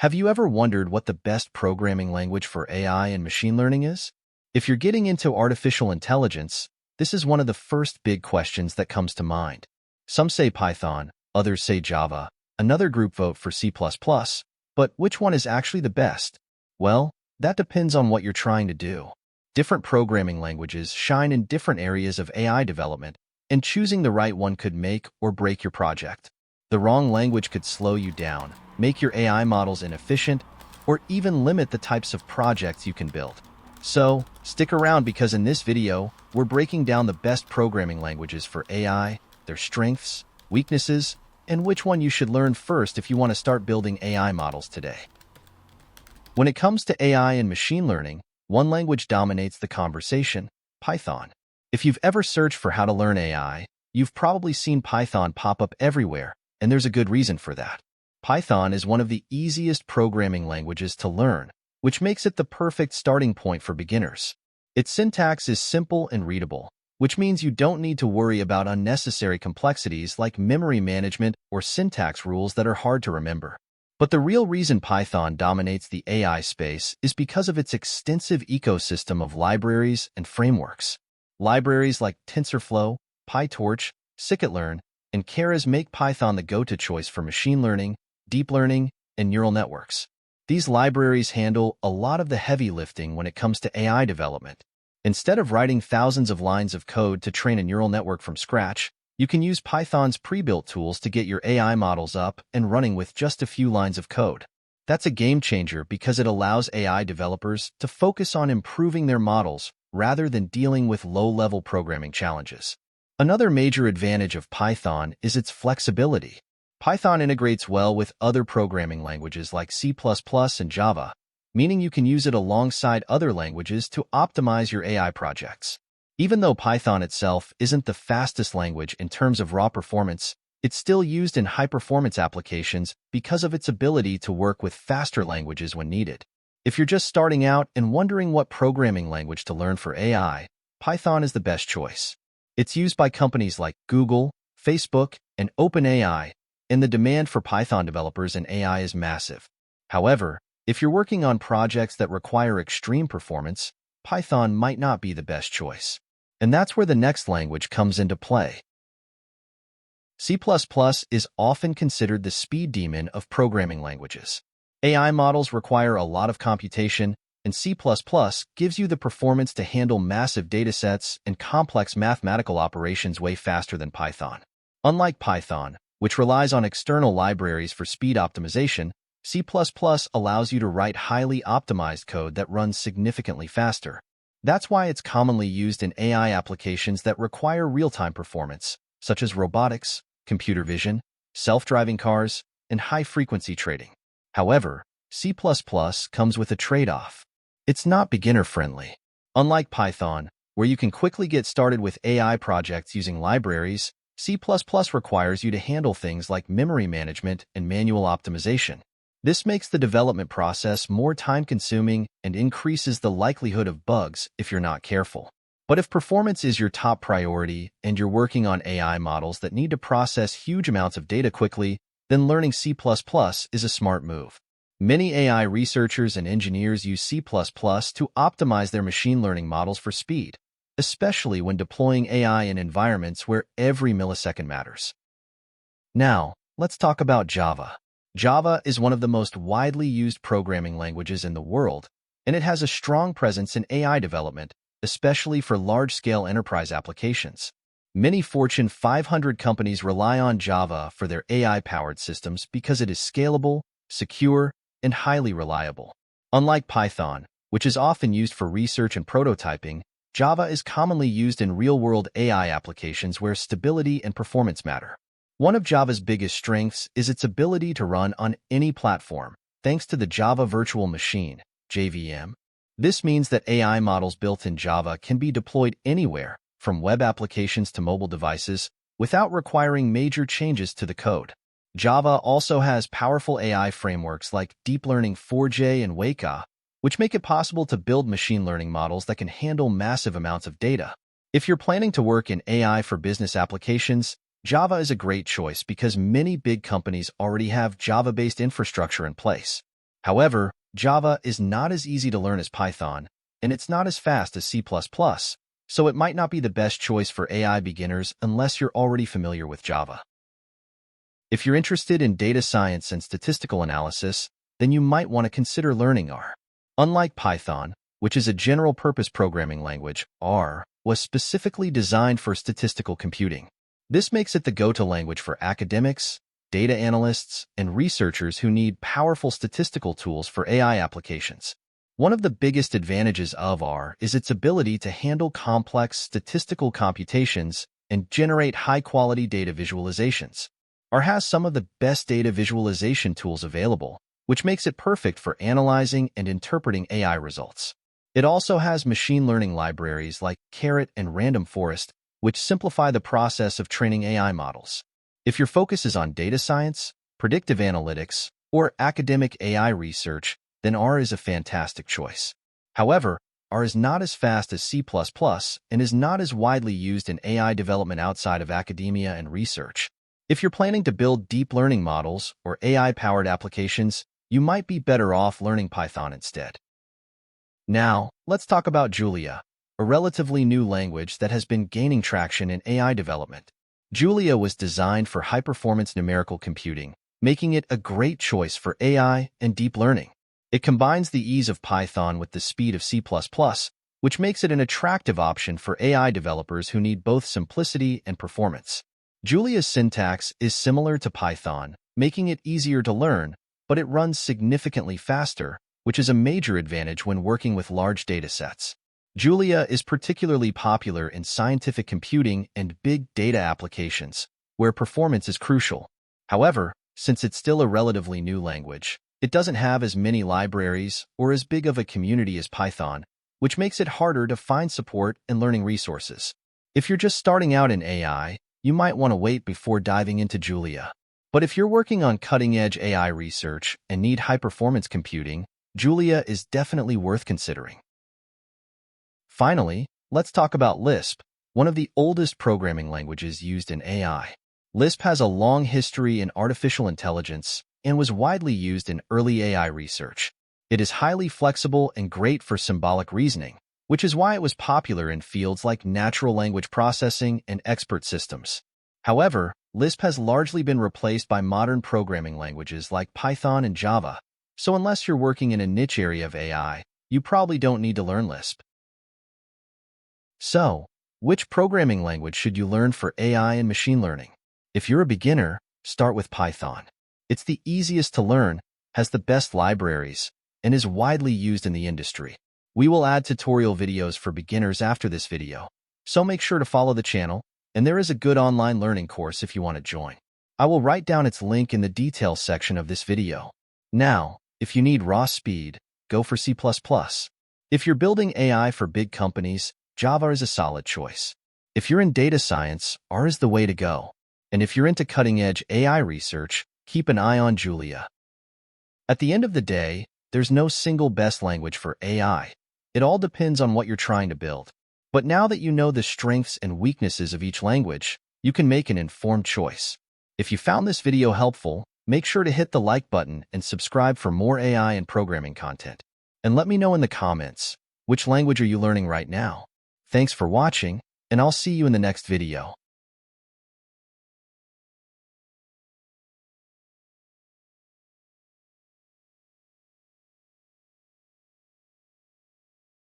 Have you ever wondered what the best programming language for AI and machine learning is? If you're getting into artificial intelligence, this is one of the first big questions that comes to mind. Some say Python, others say Java, another group vote for C++, but which one is actually the best? Well, that depends on what you're trying to do. Different programming languages shine in different areas of AI development, and choosing the right one could make or break your project. The wrong language could slow you down, make your AI models inefficient, or even limit the types of projects you can build. So, stick around because in this video, we're breaking down the best programming languages for AI, their strengths, weaknesses, and which one you should learn first if you want to start building AI models today. When it comes to AI and machine learning, one language dominates the conversation: Python. If you've ever searched for how to learn AI, you've probably seen Python pop up everywhere, and there's a good reason for that. Python is one of the easiest programming languages to learn, which makes it the perfect starting point for beginners. Its syntax is simple and readable, which means you don't need to worry about unnecessary complexities like memory management or syntax rules that are hard to remember. But the real reason Python dominates the AI space is because of its extensive ecosystem of libraries and frameworks. Libraries like TensorFlow, PyTorch, Scikit-learn, and Keras make Python the go-to choice for machine learning, deep learning, and neural networks. These libraries handle a lot of the heavy lifting when it comes to AI development. Instead of writing thousands of lines of code to train a neural network from scratch, you can use Python's pre-built tools to get your AI models up and running with just a few lines of code. That's a game changer because it allows AI developers to focus on improving their models rather than dealing with low-level programming challenges. Another major advantage of Python is its flexibility. Python integrates well with other programming languages like C++ and Java, meaning you can use it alongside other languages to optimize your AI projects. Even though Python itself isn't the fastest language in terms of raw performance, it's still used in high-performance applications because of its ability to work with faster languages when needed. If you're just starting out and wondering what programming language to learn for AI, Python is the best choice. It's used by companies like Google, Facebook, and OpenAI, and the demand for Python developers in AI is massive. However, if you're working on projects that require extreme performance, Python might not be the best choice. And that's where the next language comes into play. C++ is often considered the speed demon of programming languages. AI models require a lot of computation, and C++ gives you the performance to handle massive datasets and complex mathematical operations way faster than Python. Unlike Python, which relies on external libraries for speed optimization, C++ allows you to write highly optimized code that runs significantly faster. That's why it's commonly used in AI applications that require real-time performance, such as robotics, computer vision, self-driving cars, and high-frequency trading. However, C++ comes with a trade-off. It's not beginner-friendly. Unlike Python, where you can quickly get started with AI projects using libraries, C++ requires you to handle things like memory management and manual optimization. This makes the development process more time-consuming and increases the likelihood of bugs if you're not careful. But if performance is your top priority and you're working on AI models that need to process huge amounts of data quickly, then learning C++ is a smart move. Many AI researchers and engineers use C++ to optimize their machine learning models for speed, especially when deploying AI in environments where every millisecond matters. Now, let's talk about Java. Java is one of the most widely used programming languages in the world, and it has a strong presence in AI development, especially for large-scale enterprise applications. Many Fortune 500 companies rely on Java for their AI-powered systems because it is scalable, secure, and highly reliable. Unlike Python, which is often used for research and prototyping, Java is commonly used in real-world AI applications where stability and performance matter. One of Java's biggest strengths is its ability to run on any platform, thanks to the Java Virtual Machine, JVM. This means that AI models built in Java can be deployed anywhere, from web applications to mobile devices, without requiring major changes to the code. Java also has powerful AI frameworks like Deep Learning 4J and Weka, which make it possible to build machine learning models that can handle massive amounts of data. If you're planning to work in AI for business applications, Java is a great choice because many big companies already have Java-based infrastructure in place. However, Java is not as easy to learn as Python, and it's not as fast as C++, so it might not be the best choice for AI beginners unless you're already familiar with Java. If you're interested in data science and statistical analysis, then you might want to consider learning R. Unlike Python, which is a general-purpose programming language, R was specifically designed for statistical computing. This makes it the go-to language for academics, data analysts, and researchers who need powerful statistical tools for AI applications. One of the biggest advantages of R is its ability to handle complex statistical computations and generate high-quality data visualizations. R has some of the best data visualization tools available, which makes it perfect for analyzing and interpreting AI results. It also has machine learning libraries like Carrot and Random Forest, which simplify the process of training AI models. If your focus is on data science, predictive analytics, or academic AI research, then R is a fantastic choice. However, R is not as fast as C++ and is not as widely used in AI development outside of academia and research. If you're planning to build deep learning models or AI-powered applications, you might be better off learning Python instead. Now, let's talk about Julia, a relatively new language that has been gaining traction in AI development. Julia was designed for high-performance numerical computing, making it a great choice for AI and deep learning. It combines the ease of Python with the speed of C++, which makes it an attractive option for AI developers who need both simplicity and performance. Julia's syntax is similar to Python, making it easier to learn, but it runs significantly faster, which is a major advantage when working with large datasets. Julia is particularly popular in scientific computing and big data applications, where performance is crucial. However, since it's still a relatively new language, it doesn't have as many libraries or as big of a community as Python, which makes it harder to find support and learning resources. If you're just starting out in AI, you might want to wait before diving into Julia. But if you're working on cutting-edge AI research and need high-performance computing, Julia is definitely worth considering. Finally, let's talk about Lisp, one of the oldest programming languages used in AI. Lisp has a long history in artificial intelligence and was widely used in early AI research. It is highly flexible and great for symbolic reasoning, which is why it was popular in fields like natural language processing and expert systems. However, Lisp has largely been replaced by modern programming languages like Python and Java, so unless you're working in a niche area of AI, you probably don't need to learn Lisp. So, which programming language should you learn for AI and machine learning? If you're a beginner, start with Python. It's the easiest to learn, has the best libraries, and is widely used in the industry. We will add tutorial videos for beginners after this video, so make sure to follow the channel, and there is a good online learning course if you want to join. I will write down its link in the details section of this video. Now, if you need raw speed, go for C++. If you're building AI for big companies, Java is a solid choice. If you're in data science, R is the way to go. And if you're into cutting-edge AI research, keep an eye on Julia. At the end of the day, there's no single best language for AI. It all depends on what you're trying to build. But now that you know the strengths and weaknesses of each language, you can make an informed choice. If you found this video helpful, make sure to hit the like button and subscribe for more AI and programming content. And let me know in the comments, which language are you learning right now? Thanks for watching, and I'll see you in the next video.